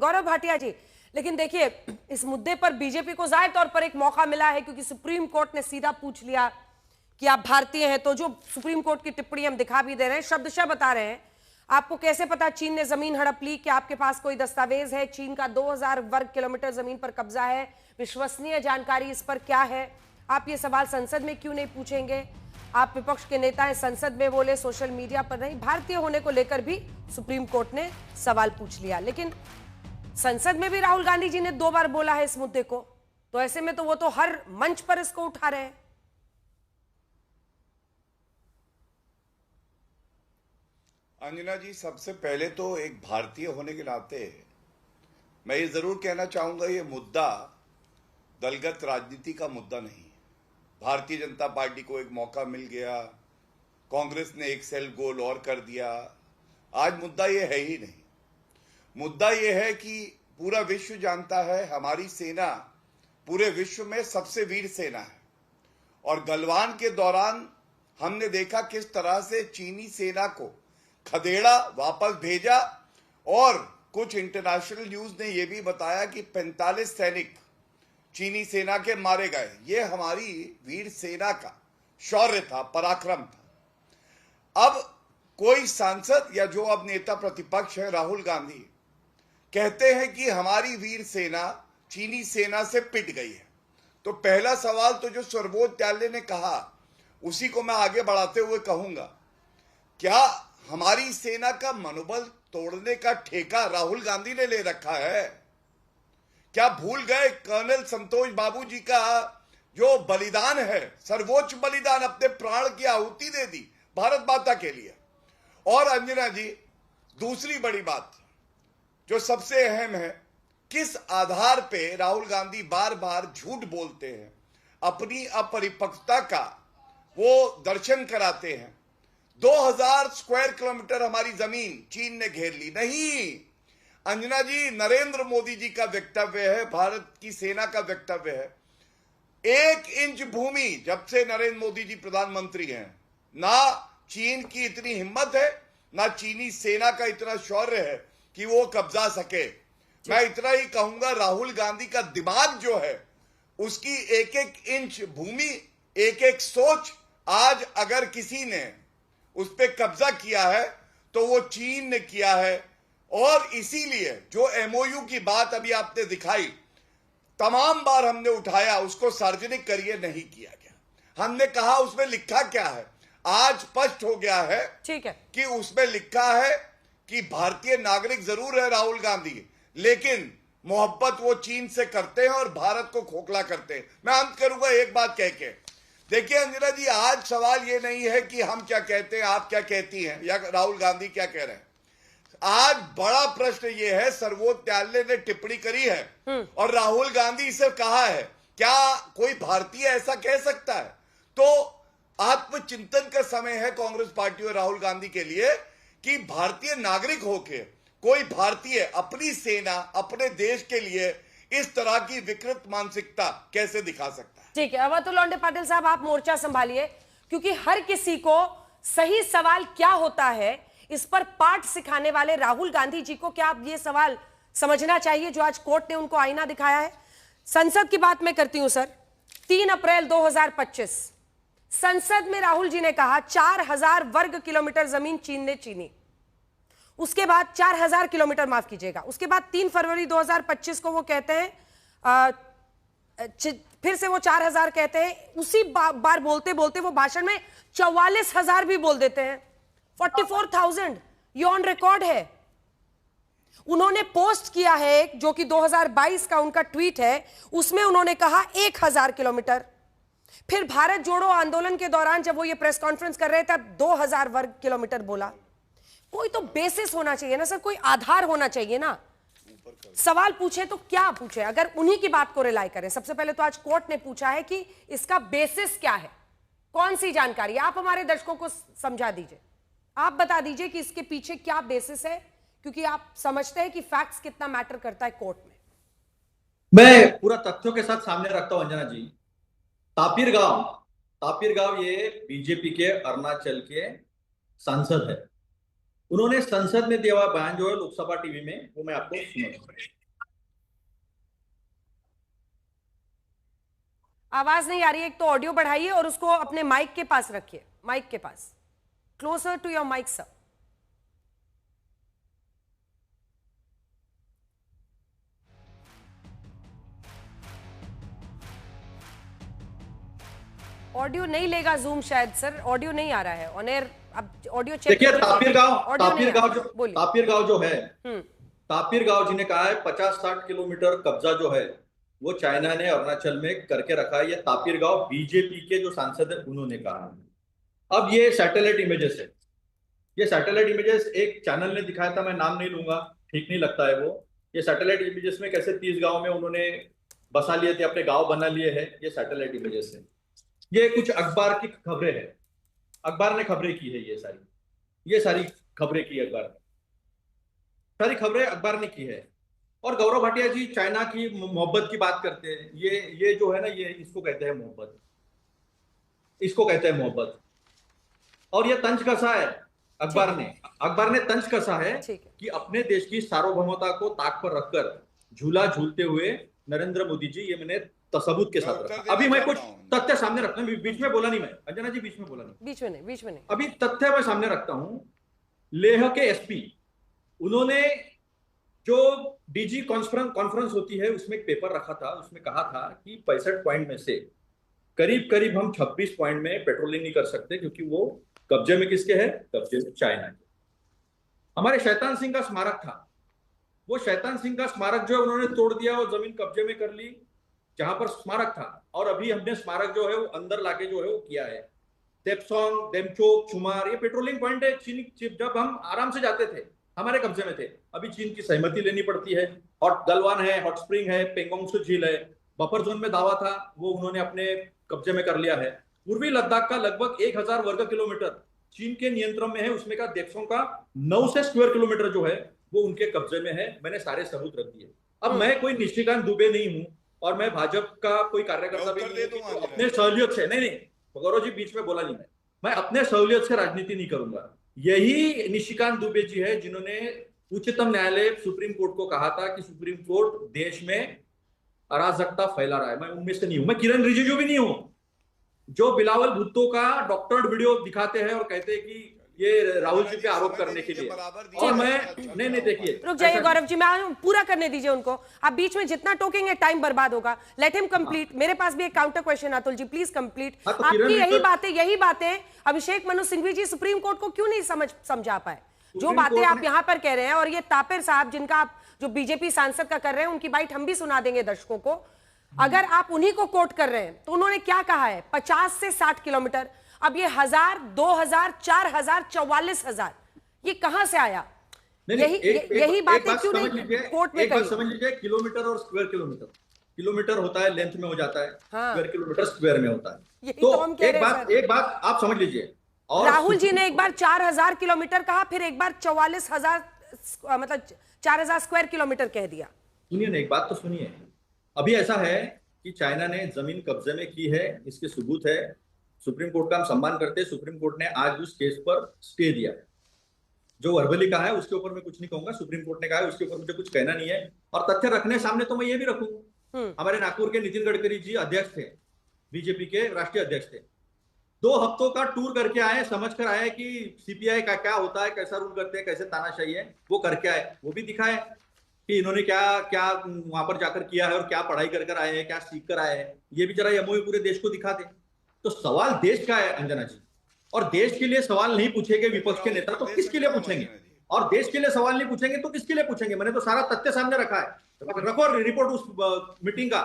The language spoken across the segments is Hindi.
गौरव भाटिया जी, लेकिन देखिए इस मुद्दे पर बीजेपी को जाहिर तौर पर एक मौका मिला है, क्योंकि सुप्रीम कोर्ट ने सीधा पूछ लिया कि आप भारतीय हैं। तो जो सुप्रीम कोर्ट की टिप्पणी हम दिखा भी दे रहे हैं, शब्दशः बता रहे हैं, आपको कैसे पता चीन ने जमीन हड़प ली? क्या आपके पास कोई दस्तावेज है? चीन का 2000 वर्ग किलोमीटर जमीन पर कब्जा है, विश्वसनीय जानकारी इस पर क्या है? आप ये सवाल संसद में क्यों नहीं पूछेंगे? आप विपक्ष के नेता हैं, संसद में बोले, सोशल मीडिया पर नहीं। भारतीय होने को लेकर भी सुप्रीम कोर्ट ने सवाल पूछ लिया, लेकिन संसद में भी राहुल गांधी जी ने 2 बार बोला है इस मुद्दे को, तो ऐसे में तो वो तो हर मंच पर इसको उठा रहे हैं। अंजना जी, सबसे पहले तो एक भारतीय होने के नाते मैं ये जरूर कहना चाहूंगा, ये मुद्दा दलगत राजनीति का मुद्दा नहीं है। भारतीय जनता पार्टी को एक मौका मिल गया, कांग्रेस ने एक सेल गोल और कर दिया। आज मुद्दा ये है ही नहीं। मुद्दा ये है कि पूरा विश्व जानता है हमारी सेना पूरे विश्व में सबसे वीर सेना है, और गलवान के दौरान हमने देखा किस तरह से चीनी सेना को खदेड़ा, वापस भेजा, और कुछ इंटरनेशनल न्यूज ने यह भी बताया कि 45 सैनिक चीनी सेना के मारे गए। ये हमारी वीर सेना का शौर्य था, पराक्रम था। अब कोई सांसद या जो अब नेता प्रतिपक्ष है राहुल गांधी कहते हैं कि हमारी वीर सेना चीनी सेना से पिट गई है, तो पहला सवाल तो जो सर्वोच्च न्यायालय ने कहा उसी को मैं आगे बढ़ाते हुए कहूंगा, क्या हमारी सेना का मनोबल तोड़ने का ठेका राहुल गांधी ने ले रखा है? क्या भूल गए कर्नल संतोष बाबू जी का जो बलिदान है, सर्वोच्च बलिदान, अपने प्राण की आहुति दे दी भारत माता के लिए। और अंजना जी, दूसरी बड़ी बात जो सबसे अहम है, किस आधार पे राहुल गांधी बार बार झूठ बोलते हैं, अपनी अपरिपक्वता का वो दर्शन कराते हैं। 2000 स्क्वायर किलोमीटर हमारी जमीन चीन ने घेर ली। नहीं अंजना जी, नरेंद्र मोदी जी का वक्तव्य है, भारत की सेना का वक्तव्य है, 1 इंच भूमि जब से नरेंद्र मोदी जी प्रधानमंत्री हैं, ना चीन की इतनी हिम्मत है, ना चीनी सेना का इतना शौर्य है कि वो कब्जा सके। मैं इतना ही कहूंगा, राहुल गांधी का दिमाग जो है, उसकी 1-1 इंच भूमि, 1-1 सोच, आज अगर किसी ने उस पर कब्जा किया है तो वो चीन ने किया है। और इसीलिए जो एमओयू की बात अभी आपने दिखाई, तमाम बार हमने उठाया, उसको सार्वजनिक करिए, नहीं किया गया। हमने कहा उसमें लिखा क्या है, आज स्पष्ट हो गया है, ठीक है, कि उसमें लिखा है कि भारतीय नागरिक जरूर है राहुल गांधी, लेकिन मोहब्बत वो चीन से करते हैं और भारत को खोखला करते हैं। मैं अंत करूंगा एक बात कह के, देखिए अंजना जी, आज सवाल ये नहीं है कि हम क्या कहते हैं, आप क्या कहती हैं, या राहुल गांधी क्या कह रहे हैं। आज बड़ा प्रश्न ये है, सर्वोच्च न्यायालय ने टिप्पणी करी है और राहुल गांधी से कहा है, क्या कोई भारतीय ऐसा कह सकता है? तो आत्मचिंतन का समय है कांग्रेस पार्टी और राहुल गांधी के लिए कि भारतीय नागरिक होके कोई भारतीय अपनी सेना, अपने देश के लिए इस तरह की विकृत मानसिकता कैसे दिखा सकता है? ठीक है, अवतुल लोंढे पाटिल साहब, आप मोर्चा संभालिए, क्योंकि हर किसी को सही सवाल क्या होता है इस पर पाठ सिखाने वाले राहुल गांधी जी को क्या आप ये सवाल समझना चाहिए जो आज कोर्ट ने उनको आईना दिखाया है। संसद की बात मैं करती हूं सर। 3 अप्रैल 2025 संसद में राहुल जी ने कहा 4000 वर्ग किलोमीटर जमीन चीन ने छीनी। उसके बाद 4000 किलोमीटर, माफ कीजिएगा, उसके बाद 3 फरवरी 2025 को वो कहते हैं, फिर से वो 4000 कहते हैं। उसी बार बोलते बोलते वो भाषण में 44,000 भी बोल देते हैं। 44,000 ये ऑन रिकॉर्ड है। उन्होंने पोस्ट किया है जो कि 2022 का उनका ट्वीट है, उसमें उन्होंने कहा 1000 किलोमीटर। फिर भारत जोड़ो आंदोलन के दौरान जब वो ये प्रेस कॉन्फ्रेंस कर रहे थे, तब 2000 वर्ग किलोमीटर बोला। कोई तो बेसिस होना चाहिए ना सर, कोई आधार होना चाहिए ना। सवाल पूछे तो क्या पूछे, अगर उन्हीं की बात को रिलाई करें। सबसे पहले तो आज कोर्ट ने पूछा है कि इसका बेसिस क्या है, कौन सी जानकारी। आप हमारे दर्शकों को समझा दीजिए, आप बता दीजिए कि इसके पीछे क्या बेसिस है, क्योंकि आप समझते हैं कि फैक्ट्स कितना मैटर करता है कोर्ट में। मैं पूरा तथ्यों के साथ सामने रखता हूं अंजना जी। तापिर गांव ये बीजेपी के अरुणाचल के सांसद है। उन्होंने संसद में दिया हुआ बयान जो है लोकसभा टीवी में, वो मैं आपको सुनाता हूं। आवाज नहीं आ रही है, एक तो ऑडियो बढ़ाइए और उसको अपने माइक के पास रखिए, माइक के पास, closer to your mic sir. Audio नहीं लेगा जूम शायद सर, ऑडियो नहीं आ रहा है ऑन एयर। अब ऑडियो चेक देखिए, तापिर गांव बोलिए। तापिर गांव जो है, हम्म। तापिर गांव जी ने कहा है 50-60 किलोमीटर कब्जा जो है वो चाइना ने अरुणाचल में करके रखा है। ये तापिर गांव बीजेपी के जो सांसद है उन्होंने कहा है। अब ये सैटेलाइट इमेजेस है, ये सैटेलाइट इमेजेस एक चैनल ने दिखाया था, मैं नाम नहीं लूंगा, ठीक नहीं लगता है वो। ये सैटेलाइट इमेजेस में कैसे 30 गांव में उन्होंने बसा लिए थे, अपने गांव बना लिए हैं, ये सैटेलाइट इमेजेस है। ये कुछ अखबार की खबरें हैं, अखबार ने खबरें की है, ये सारी खबरें की अखबार ने, सारी खबरें अखबार ने की है। और गौरव भाटिया जी चाइना की मोहब्बत की बात करते हैं, ये जो है ना, ये इसको कहते हैं मोहब्बत, इसको कहते हैं मोहब्बत। और ये तंज कसा है अखबार ने तंज कसा है कि अपने देश की सार्वभौमता को ताक पर रखकर झूला झूलते हुए नरेंद्र मोदी जी, ये मैंने तसबूत के साथ रखा। अभी मैं कुछ तथ्य सामने रखता हूं, बीच में बोला नहीं मैं, अंजना जी बीच में बोला नहीं, बीच में नहीं। अभी तथ्य मैं सामने रखता हूं। लेह के एसपी, उन्होंने जो डीजी कॉन्फ्रेंस होती है उसमें एक पेपर रखा था, उसमें कहा था कि 65 पॉइंट में से करीब करीब हम 26 पॉइंट में पेट्रोलिंग नहीं कर सकते, क्योंकि वो कब्जे में किसके है? कब्जे में चाइना के। हमारे शैतान सिंह का स्मारक था, वो शैतान सिंह का स्मारक जो है उन्होंने तोड़ दिया और जमीन कब्जे में कर ली जहां पर स्मारक था। और अभी हमने स्मारक जो है वो अंदर लाके जो है वो किया है। तेपसोंग, देमचोक, चुमार, ये पेट्रोलिंग पॉइंट है। चीन जब हम आराम से जाते थे हमारे कब्जे में थे, अभी चीन की सहमति लेनी पड़ती है। हॉट गलवान है, हॉट स्प्रिंग है, पेंगोंग सू झील है, बफर जोन में दावा था वो उन्होंने अपने कब्जे में कर लिया है। पूर्वी लद्दाख का लगभग 1000 वर्ग किलोमीटर चीन के नियंत्रण में है, उसमें का देपसोंग का 900 स्क्वायर किलोमीटर जो है वो उनके कब्जे में है। मैंने सारे सबूत रख दिए। अब मैं कोई निशिकांत दुबे नहीं हूं और मैं भाजपा का कोई कार्यकर्ता भी नहीं हूं, तो अपने सहूलियत से नहीं गौरव जी बीच में बोला नहीं, मैं अपने सहूलियत से राजनीति नहीं करूंगा। यही निशिकांत दुबे जी है जिन्होंने उच्चतम न्यायालय सुप्रीम कोर्ट को कहा था कि सुप्रीम कोर्ट देश में अराजकता फैला रहा है। मैं उनमें से नहीं हूं, मैं किरण रिजिजू भी नहीं हूं जो बिलावल भुट्टो का डॉक्टर्ड वीडियो दिखाते हैं और कहते हैं कि ये राहुल जी पे आरोप करने के लिए। और मैं नहीं देखिए, रुक जाइए गौरव जी, मैं पूरा करने दीजिए उनको। आप बीच में जितना टोकेंगे टाइम बर्बाद होगा। Let him complete. मेरे पास भी एक counter question, Atul ji please complete. तो आपकी यही बातें अभिषेक मनु सिंघवी जी सुप्रीम कोर्ट को क्यों नहीं समझा पाए? जो बातें आप यहाँ पर कह रहे हैं, और ये तापिर साहब जिनका आप जो बीजेपी सांसद का कर रहे हैं, उनकी बाइट हम भी सुना देंगे दर्शकों को। अगर आप उन्हीं को कोट कर रहे हैं तो उन्होंने क्या कहा है? 50 से 60 किलोमीटर। अब ये 1000, 2000, 4000, 44,000 ये कहां से आया? यही बातें क्यों नहीं कोर्ट में कही? समझ लीजिए, किलोमीटर और स्क्वायर किलोमीटर, किलोमीटर होता है लेंथ में हो जाता है, स्क्वायर किलोमीटर स्क्वायर में होता है। तो एक बात आप समझ लीजिए। और राहुल जी ने एक बार 4000 किलोमीटर कहा, फिर एक बार 44,000 मतलब 4000 स्क्वायर किलोमीटर कह दिया। सुनिए ना, एक बात तो सुनिए। अभी ऐसा है कि चाइना ने जमीन कब्जे में की है, इसके सबूत है। सुप्रीम कोर्ट का हम सम्मान करते हैं। सुप्रीम कोर्ट ने आज उस केस पर स्टे दिया है। जो वर्बली कहा है उसके ऊपर मैं कुछ नहीं कहूंगा, सुप्रीम कोर्ट ने कहा है उसके ऊपर मुझे कुछ कहना नहीं है। और तथ्य रखने सामने तो मैं ये भी रखूंगा। हमारे नागपुर के नितिन गडकरी जी अध्यक्ष थे, बीजेपी के राष्ट्रीय अध्यक्ष थे। 2 हफ्तों का टूर करके आए, समझ कर आए कि सीपीआई का क्या होता है, कैसा रूल करते हैं, कैसे तानाशाही है, वो करके आए। वो भी दिखाए कि इन्होंने क्या क्या वहां पर जाकर किया है और क्या पढ़ाई कर आए हैं, क्या सीख कर आए हैं। ये भी जरा एमओयू पूरे देश को दिखा दे। तो सवाल देश का है अंजना जी, और देश के लिए सवाल नहीं पूछेंगे विपक्ष के नेता तो किसके लिए पूछेंगे? और देश के लिए सवाल नहीं पूछेंगे तो किसके लिए पूछेंगे? मैंने तो सारा तथ्य सामने रखा है। रखो रिपोर्ट उस मीटिंग का,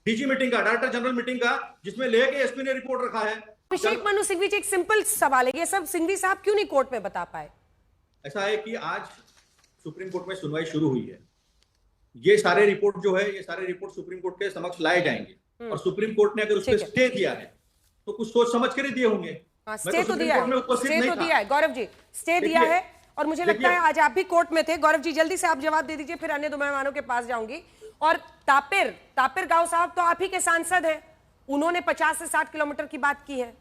डीजी मीटिंग का, डायरेक्टर जनरल मीटिंग का, जिसमें लेह के एसपी ने रिपोर्ट रखा है। अभिषेक मनु सिंघवी जी, एक सिंपल सवाल है, ये सब सिंघवी साहब क्यों नहीं कोर्ट में बता पाए? ऐसा है कि आज सुप्रीम कोर्ट में सुनवाई शुरू हुई है। ये सारे रिपोर्ट जो है, ये सारे रिपोर्ट सुप्रीम कोर्ट के समक्ष लाए जाएंगे। और सुप्रीम कोर्ट ने अगर उस पर स्टे दिया है तो कुछ सोच समझ कर ही दिए होंगे। स्टे तो दिया है गौरव जी, स्टे दिया है। और मुझे लगता है आज आप भी कोर्ट में थे। गौरव जी जल्दी से आप जवाब दे दीजिए, फिर अन्य 2 मेहमानों के पास जाऊंगी। और तापिर गांव साहब तो आप ही के सांसद हैं, उन्होंने 50 से 60 किलोमीटर की बात की है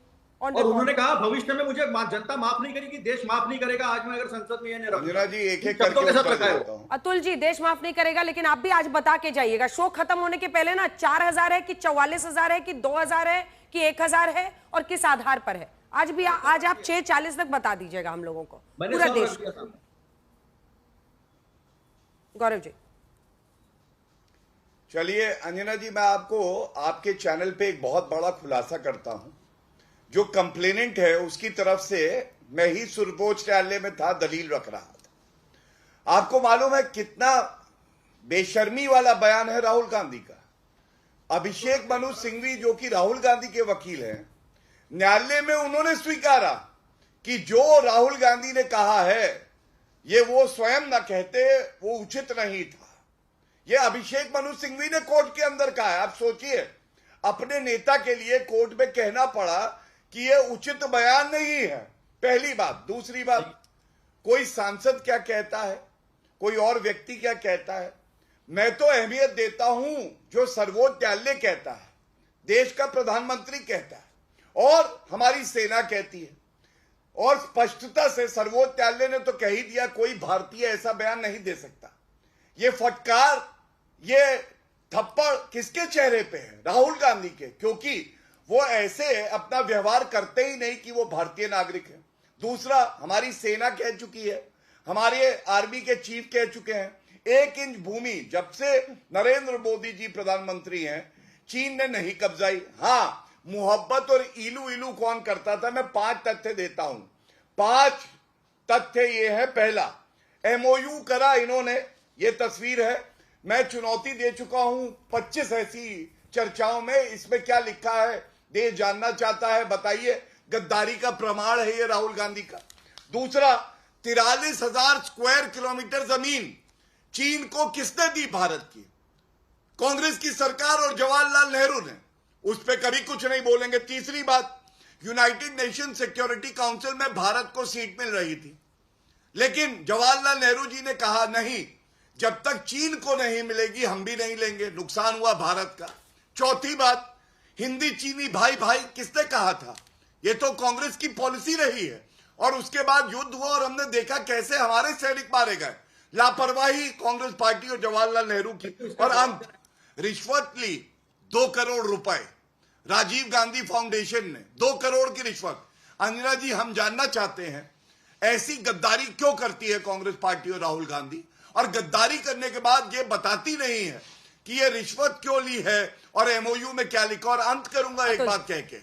On और record. उन्होंने कहा भविष्य में मुझे जनता माफ नहीं करेगी, देश माफ नहीं करेगा आज मैं अगर संसद में ये नहीं रखूंगा। अंजना जी एक एक शब्दों करके के साथ उत्तर रखा है देता हूं। अतुल जी, देश माफ नहीं करेगा, लेकिन आप भी आज बता के जाइएगा, शो खत्म होने के पहले ना 4000 है कि 44,000 है कि 2000 है कि 1000 है और किस आधार पर है, आज आप 6:40 तक बता दीजिएगा हम लोगों को, मैंने पूरा सब देश। रख दिया सामने। गौरव जी। चलिए अंजना जी, मैं आपको आपके चैनल पे एक बहुत बड़ा खुलासा करता हूं। जो कंप्लेनेंट है उसकी तरफ से मैं ही सर्वोच्च न्यायालय में था, दलील रख रहा था। आपको मालूम है कितना बेशर्मी वाला बयान है राहुल गांधी का। अभिषेक मनु सिंघवी जो कि राहुल गांधी के वकील हैं, न्यायालय में उन्होंने स्वीकारा कि जो राहुल गांधी ने कहा है ये वो स्वयं न कहते, वो उचित नहीं था। ये अभिषेक मनु सिंघवी ने कोर्ट के अंदर कहा है। आप सोचिए, अपने नेता के लिए कोर्ट में कहना पड़ा कि ये उचित बयान नहीं है, पहली बात। दूसरी बात, कोई सांसद क्या कहता है, कोई और व्यक्ति क्या कहता है, मैं तो अहमियत देता हूं जो सर्वोच्च न्यायालय कहता है, देश का प्रधानमंत्री कहता है और हमारी सेना कहती है। और स्पष्टता से सर्वोच्च न्यायालय ने तो कह ही दिया कोई भारतीय ऐसा बयान नहीं दे सकता। ये फटकार, ये थप्पड़ किसके चेहरे पे है? राहुल गांधी के, क्योंकि वो ऐसे अपना व्यवहार करते ही नहीं कि वो भारतीय नागरिक है। दूसरा, हमारी सेना कह चुकी है, हमारे आर्मी के चीफ कह चुके हैं, 1 इंच भूमि जब से नरेंद्र मोदी जी प्रधानमंत्री हैं चीन ने नहीं कब्जाई। हां, मोहब्बत और इलू इलू कौन करता था? मैं 5 तथ्य देता हूं। 5 तथ्य ये है। पहला, एमओयू करा इन्होंने, ये तस्वीर है, मैं चुनौती दे चुका हूं 25 ऐसी चर्चाओं में, इसमें क्या लिखा है देश जानना चाहता है, बताइए। गद्दारी का प्रमाण है ये राहुल गांधी का। दूसरा, 43,000 स्क्वायर किलोमीटर जमीन चीन को किसने दी? भारत की कांग्रेस की सरकार और जवाहरलाल नेहरू ने। उस पर कभी कुछ नहीं बोलेंगे। तीसरी बात, यूनाइटेड नेशन सिक्योरिटी काउंसिल में भारत को सीट मिल रही थी, लेकिन जवाहरलाल नेहरू जी ने कहा नहीं, जब तक चीन को नहीं मिलेगी हम भी नहीं लेंगे, नुकसान हुआ भारत का। चौथी बात, हिंदी चीनी भाई भाई किसने कहा था? ये तो कांग्रेस की पॉलिसी रही है। और उसके बाद युद्ध हुआ और हमने देखा कैसे हमारे सैनिक मारे गए। लापरवाही कांग्रेस पार्टी और जवाहरलाल नेहरू की। और अंत, रिश्वत ली 2 करोड़ रुपए, राजीव गांधी फाउंडेशन ने 2 करोड़ की रिश्वत। अंजना जी, हम जानना चाहते हैं ऐसी गद्दारी क्यों करती है कांग्रेस पार्टी और राहुल गांधी, और गद्दारी करने के बाद ये बताती नहीं है कि ये रिश्वत क्यों ली है और एमओयू में क्या लिखा। और अंत करूंगा एक बात कह के,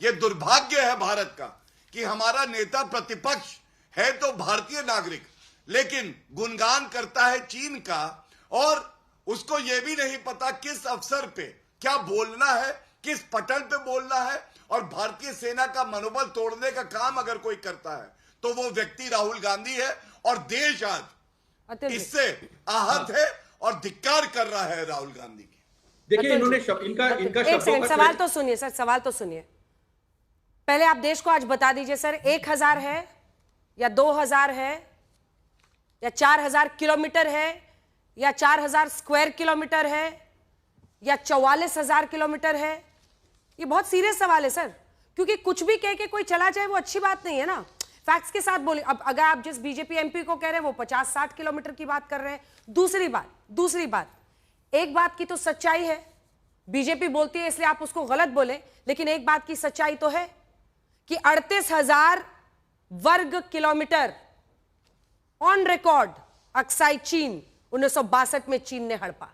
ये दुर्भाग्य है भारत का कि हमारा नेता प्रतिपक्ष है तो भारतीय नागरिक, लेकिन गुणगान करता है चीन का, और उसको यह भी नहीं पता किस अवसर पे क्या बोलना है, किस पटल पे बोलना है। और भारतीय सेना का मनोबल तोड़ने का काम अगर कोई करता है तो वो व्यक्ति राहुल गांधी है, और देश आज इससे आहत है और धिक्कार कर रहा है राहुल गांधी की। देखिए, इन्होंने इनका एक सेकंड, सवाल तो सुनिए सर, सवाल तो सुनिए। पहले आप देश को आज बता दीजिए सर, 1000 है या 2000 है या 4000 किलोमीटर है या 4000 स्क्वायर किलोमीटर है या 44,000 किलोमीटर है? ये बहुत सीरियस सवाल है सर, क्योंकि कुछ भी कह के कोई चला जाए वो अच्छी बात नहीं है ना। फैक्ट्स के साथ बोले। अब अगर आप जिस बीजेपी एमपी को कह रहे हैं वो 50-60 किलोमीटर की बात कर रहे हैं। दूसरी बात, एक बात की तो सच्चाई है, बीजेपी बोलती है इसलिए आप उसको गलत बोले, लेकिन एक बात की सच्चाई तो है कि 38,000 वर्ग किलोमीटर ऑन रिकॉर्ड अक्साई चीन 1962 में चीन ने हड़पा।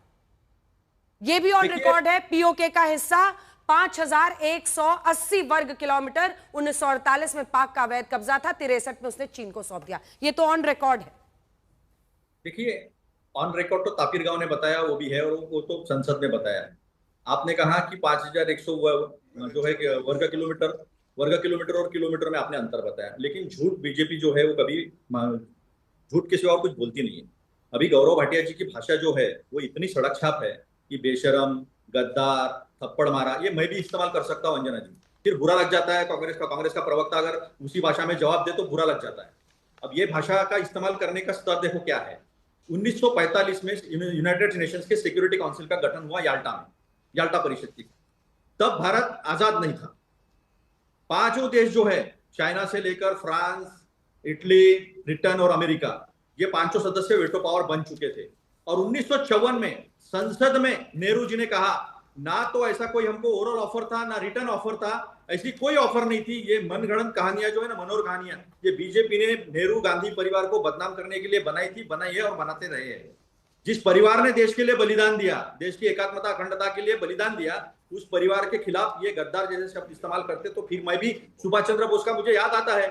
यह भी ऑन रिकॉर्ड है। पीओके का हिस्सा 5,180 वर्ग किलोमीटर 1948 में पाक का अवैध कब्जा था, 63 में उसने चीन को सौंप दिया। ये तो ऑन रिकॉर्ड है। देखिए, ऑन रिकॉर्ड तो तापिर गांव ने बताया, वो भी है, और वो तो संसद में बताया। आपने कहा कि 5,100 जो है वर्ग किलोमीटर और किलोमीटर में आपने अंतर बताया, लेकिन झूठ बीजेपी जो है वो कभी झूठ के सिवा और कुछ बोलती नहीं है। अभी गौरव भाटिया जी की भाषा जो है वो इतनी सड़क छाप है कि बेशरम, गद्दार, थप्पड़ मारा, ये मैं भी इस्तेमाल कर सकता हूं अंजना जी, फिर बुरा लग जाता है। कांग्रेस का प्रवक्ता अगर उसी भाषा में जवाब दे तो बुरा लग जाता है। अब ये भाषा का इस्तेमाल करने का स्तर देखो क्या है। 1945 में यूनाइटेड नेशंस के सिक्योरिटी काउंसिल का गठन हुआ याल्टा परिषद की। तब भारत आजाद नहीं था, पांचों देश जो है, चाइना से लेकर फ्रांस, इटली, ब्रिटेन और अमेरिका, ये पांचों सदस्य वेटो पावर बन चुके थे। और 1954 में संसद में नेहरू जी ने कहा, ना तो ऐसा कोई हमको ओरल ऑफर था, ना रिटर्न ऑफर था, ऐसी कोई ऑफर नहीं थी। ये मनगढ़ंत कहानियां जो है ना, मनोर कहानियां, ये बीजेपी ने नेहरू गांधी परिवार को बदनाम करने के लिए बनाई थी, बनाई है और बनाते रहे हैं। जिस परिवार ने देश के लिए बलिदान दिया, देश की एकात्मता अखंडता के लिए बलिदान दिया, उस परिवार के खिलाफ ये गद्दार जैसे शब्द इस्तेमाल करते, तो फिर मैं भी सुभाष चंद्र बोस का मुझे याद आता है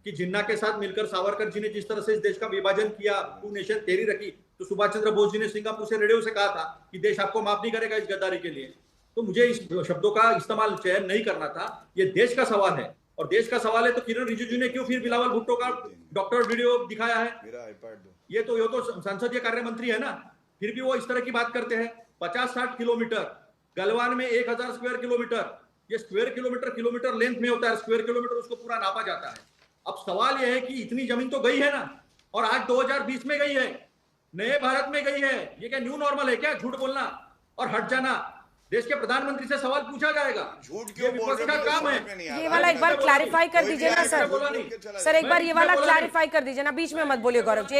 कि जिन्ना के साथ मिलकर सावरकर जी ने जिस तरह से इस देश का विभाजन किया, टू नेशन थ्योरी रखी, तो सुभाष चंद्र बोस जी ने सिंगापुर से रेडियो से कहा था कि देश आपको माफ नहीं करेगा इस गद्दारी के लिए। तो मुझे इस शब्दों का इस्तेमाल चयन नहीं करना था। ये देश का सवाल है, और देश का सवाल है तो किरण रिजिजू ने क्यों फिर बिलावल भुट्टो का डॉक्टर वीडियो दिखाया है? ये तो संसदीय कार्य मंत्री है ना, फिर भी वो इस तरह की बात करते हैं। 50-60 किलोमीटर, गलवान में 1000 स्क्वायर किलोमीटर, ये स्क्वायर किलोमीटर लेंथ में होता है, स्क्वायर किलोमीटर उसको पूरा नापा जाता है। अब सवाल यह है कि इतनी जमीन तो गई है ना, और आज 2020 में गई है, नए भारत में गई है। ये क्या न्यू नॉर्मल है क्या, झूठ बोलना और हट जाना? देश के प्रधानमंत्री से सवाल पूछा जाएगा, झूठ ये क्यों बोल विपक्ष का रहे काम है। हो? ये वाला एक बार क्लैरिफाई कर दीजिए ना सर। सर एक बार ये वाला क्लैरिफाई कर दीजिए ना, बीच में मत बोलिए गौरव जी।